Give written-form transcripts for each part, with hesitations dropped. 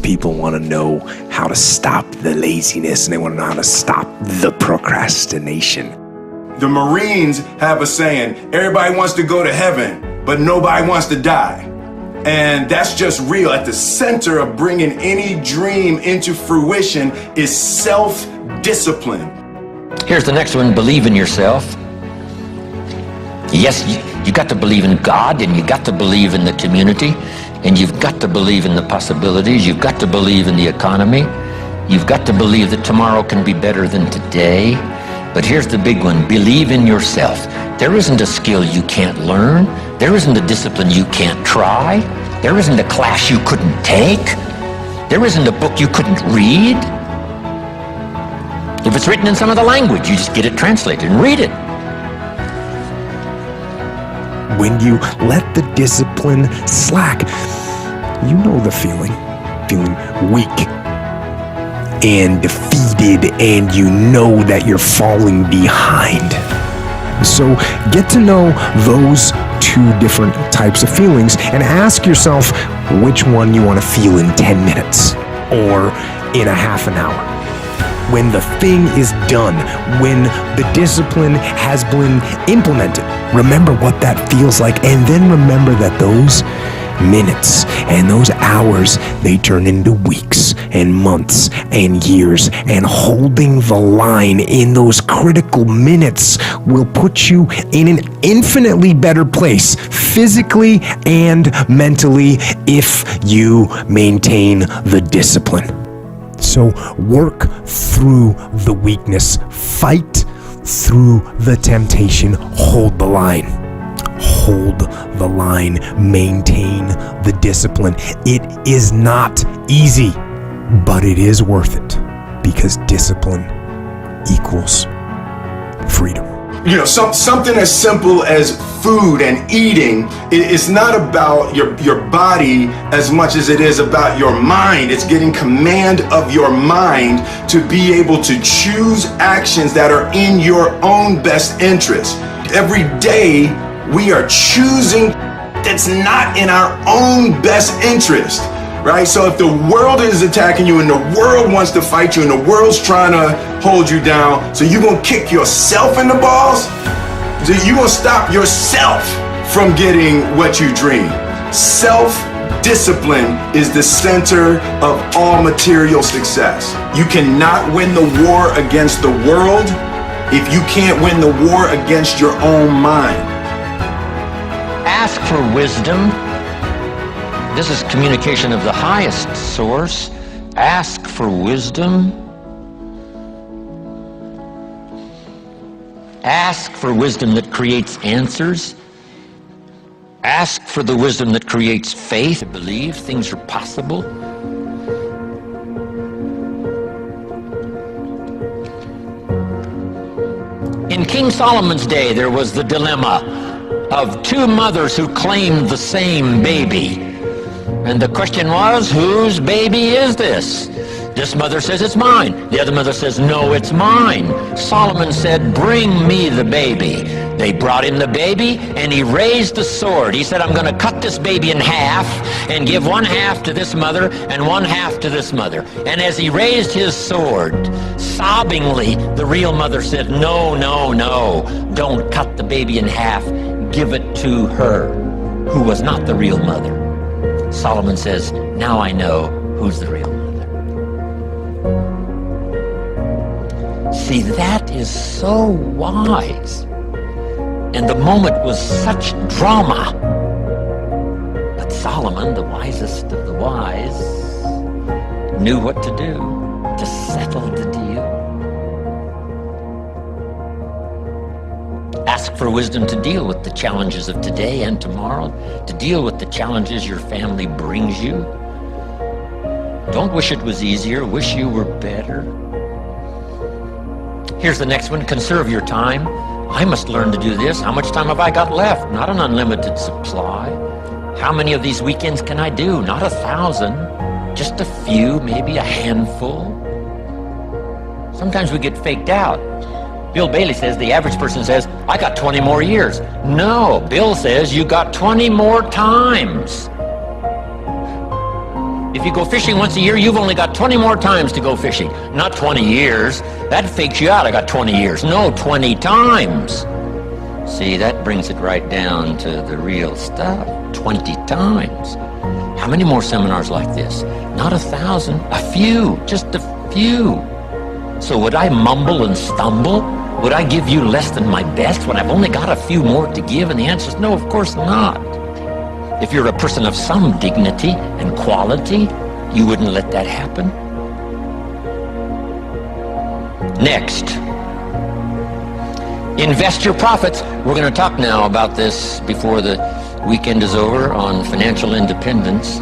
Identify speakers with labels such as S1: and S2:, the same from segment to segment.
S1: people want to know how to stop the laziness, and they want to know how to stop the procrastination.
S2: The Marines have a saying, everybody wants to go to heaven, but nobody wants to die. And that's just real. At the center of bringing any dream into fruition is self-discipline.
S3: Here's the next one, believe in yourself. Yes, you got to believe in God, and you got to believe in the community, and you've got to believe in the possibilities. You've got to believe in the economy. You've got to believe that tomorrow can be better than today. But here's the big one, believe in yourself. There isn't a skill you can't learn. There isn't a discipline you can't try. There isn't a class you couldn't take. There isn't a book you couldn't read. If it's written in some other language, you just get it translated and read it.
S1: When you let the discipline slack, you know the feeling weak and defeated, and you know that you're falling behind. So get to know those two different types of feelings and ask yourself which one you want to feel in 10 minutes or in a half an hour. When the thing is done, when the discipline has been implemented, remember what that feels like, and then remember that those minutes and those hours, they turn into weeks and months and years, and holding the line in those critical minutes will put you in an infinitely better place, physically and mentally, if you maintain the discipline. So work through the weakness, fight through the temptation, hold the line. Hold the line, maintain the discipline. It is not easy, but it is worth it, because discipline equals freedom.
S2: You know, something as simple as food and eating is not about your body as much as it is about your mind. It's getting command of your mind to be able to choose actions that are in your own best interest. Every day, we are choosing that's not in our own best interest, right? So if the world is attacking you and the world wants to fight you and the world's trying to hold you down, so you're gonna kick yourself in the balls? So you're gonna stop yourself from getting what you dream. Self-discipline is the center of all material success. You cannot win the war against the world if you can't win the war against your own mind.
S3: Ask for wisdom. This is communication of the highest source. Ask for wisdom. Ask for wisdom that creates answers. Ask for the wisdom that creates faith. Believe things are possible. In King Solomon's day, there was the dilemma of two mothers who claimed the same baby. And the question was, whose baby is this? This mother says, it's mine. The other mother says, no, it's mine. Solomon said, bring me the baby. They brought him the baby, and he raised the sword. He said, I'm going to cut this baby in half and give one half to this mother and one half to this mother. And as he raised his sword, sobbingly, the real mother said, no, no, no, don't cut the baby in half. Give it to her, who was not the real mother. Solomon says, now I know who's the real mother. See, that is so wise. And the moment was such drama. But Solomon, the wisest of the wise, knew what to do to settle the deal. Ask for wisdom to deal with the challenges of today and tomorrow, to deal with the challenges your family brings you. Don't wish it was easier, wish you were better. Here's the next one, conserve your time. I must learn to do this. How much time have I got left? Not an unlimited supply. How many of these weekends can I do? Not 1,000, just a few, maybe a handful. Sometimes we get faked out. Bill Bailey says, the average person says, I got 20 more years. No, Bill says you got 20 more times. If you go fishing once a year, you've only got 20 more times to go fishing. Not 20 years. That fakes you out. I got 20 years. No, 20 times. See, that brings it right down to the real stuff. 20 times. How many more seminars like this? Not 1,000, a few, just a few. So would I mumble and stumble? Would I give you less than my best when I've only got a few more to give? And the answer is no, of course not. If you're a person of some dignity and quality, you wouldn't let that happen. Next, invest your profits. We're going to talk now about this before the weekend is over on financial independence.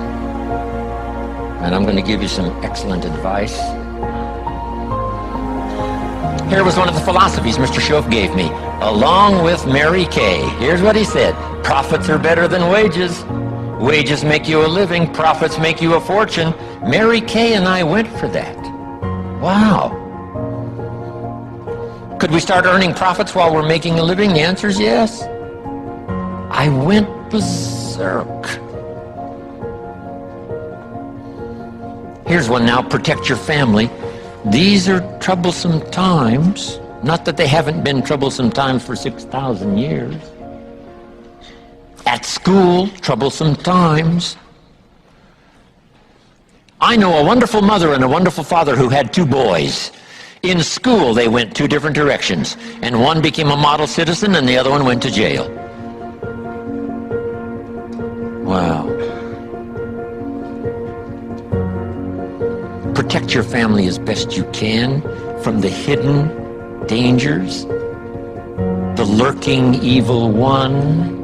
S3: And I'm going to give you some excellent advice. Here was one of the philosophies Mr. Schoaf gave me, along with Mary Kay. Here's what he said. Profits are better than wages. Wages make you a living. Profits make you a fortune. Mary Kay and I went for that. Wow. Could we start earning profits while we're making a living? The answer is yes. I went berserk. Here's one now. Protect your family. These are troublesome times. Not that they haven't been troublesome times for 6,000 years. At school, troublesome times. I know a wonderful mother and a wonderful father who had 2 boys. In school, they went 2 different directions, and one became a model citizen and the other one went to jail. Wow. Protect your family as best you can from the hidden dangers, the lurking evil one.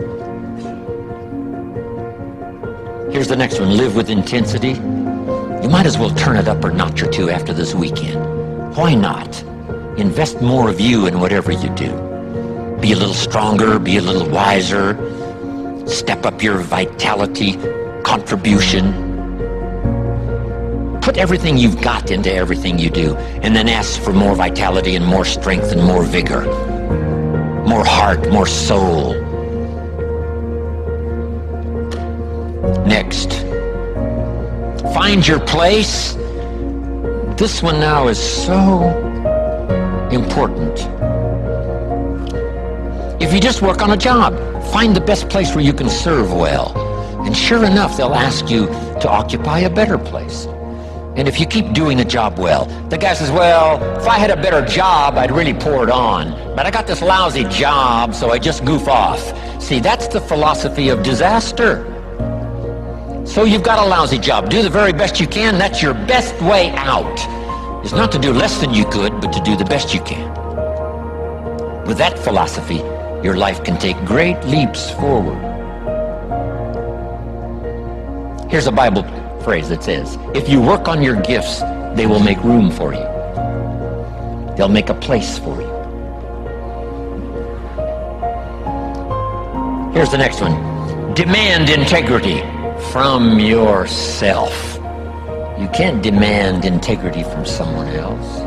S3: Here's the next one. Live with intensity. You might as well turn it up a notch or 2 after this weekend. Why not? Invest more of you in whatever you do. Be a little stronger, be a little wiser. Step up your vitality, contribution. Put everything you've got into everything you do, and then ask for more vitality and more strength and more vigor, more heart, more soul. Next, find your place. This one now is so important. If you just work on a job, find the best place where you can serve well. And sure enough, they'll ask you to occupy a better place. And if you keep doing the job well, the guy says, well, if I had a better job, I'd really pour it on. But I got this lousy job, so I just goof off. See, that's the philosophy of disaster. So you've got a lousy job. Do the very best you can. That's your best way out. Is not to do less than you could, but to do the best you can. With that philosophy, your life can take great leaps forward. Here's a Bible phrase that says, if you work on your gifts, they will make room for you. They'll make a place for you. Here's the next one. Demand integrity from yourself. You can't demand integrity from someone else.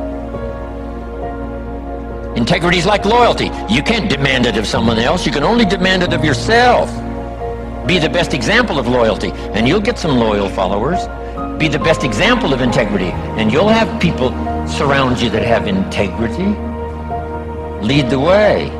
S3: Integrity is like loyalty. You can't demand it of someone else. You can only demand it of yourself. Be the best example of loyalty, and you'll get some loyal followers. Be the best example of integrity, and you'll have people surround you that have integrity. Lead the way.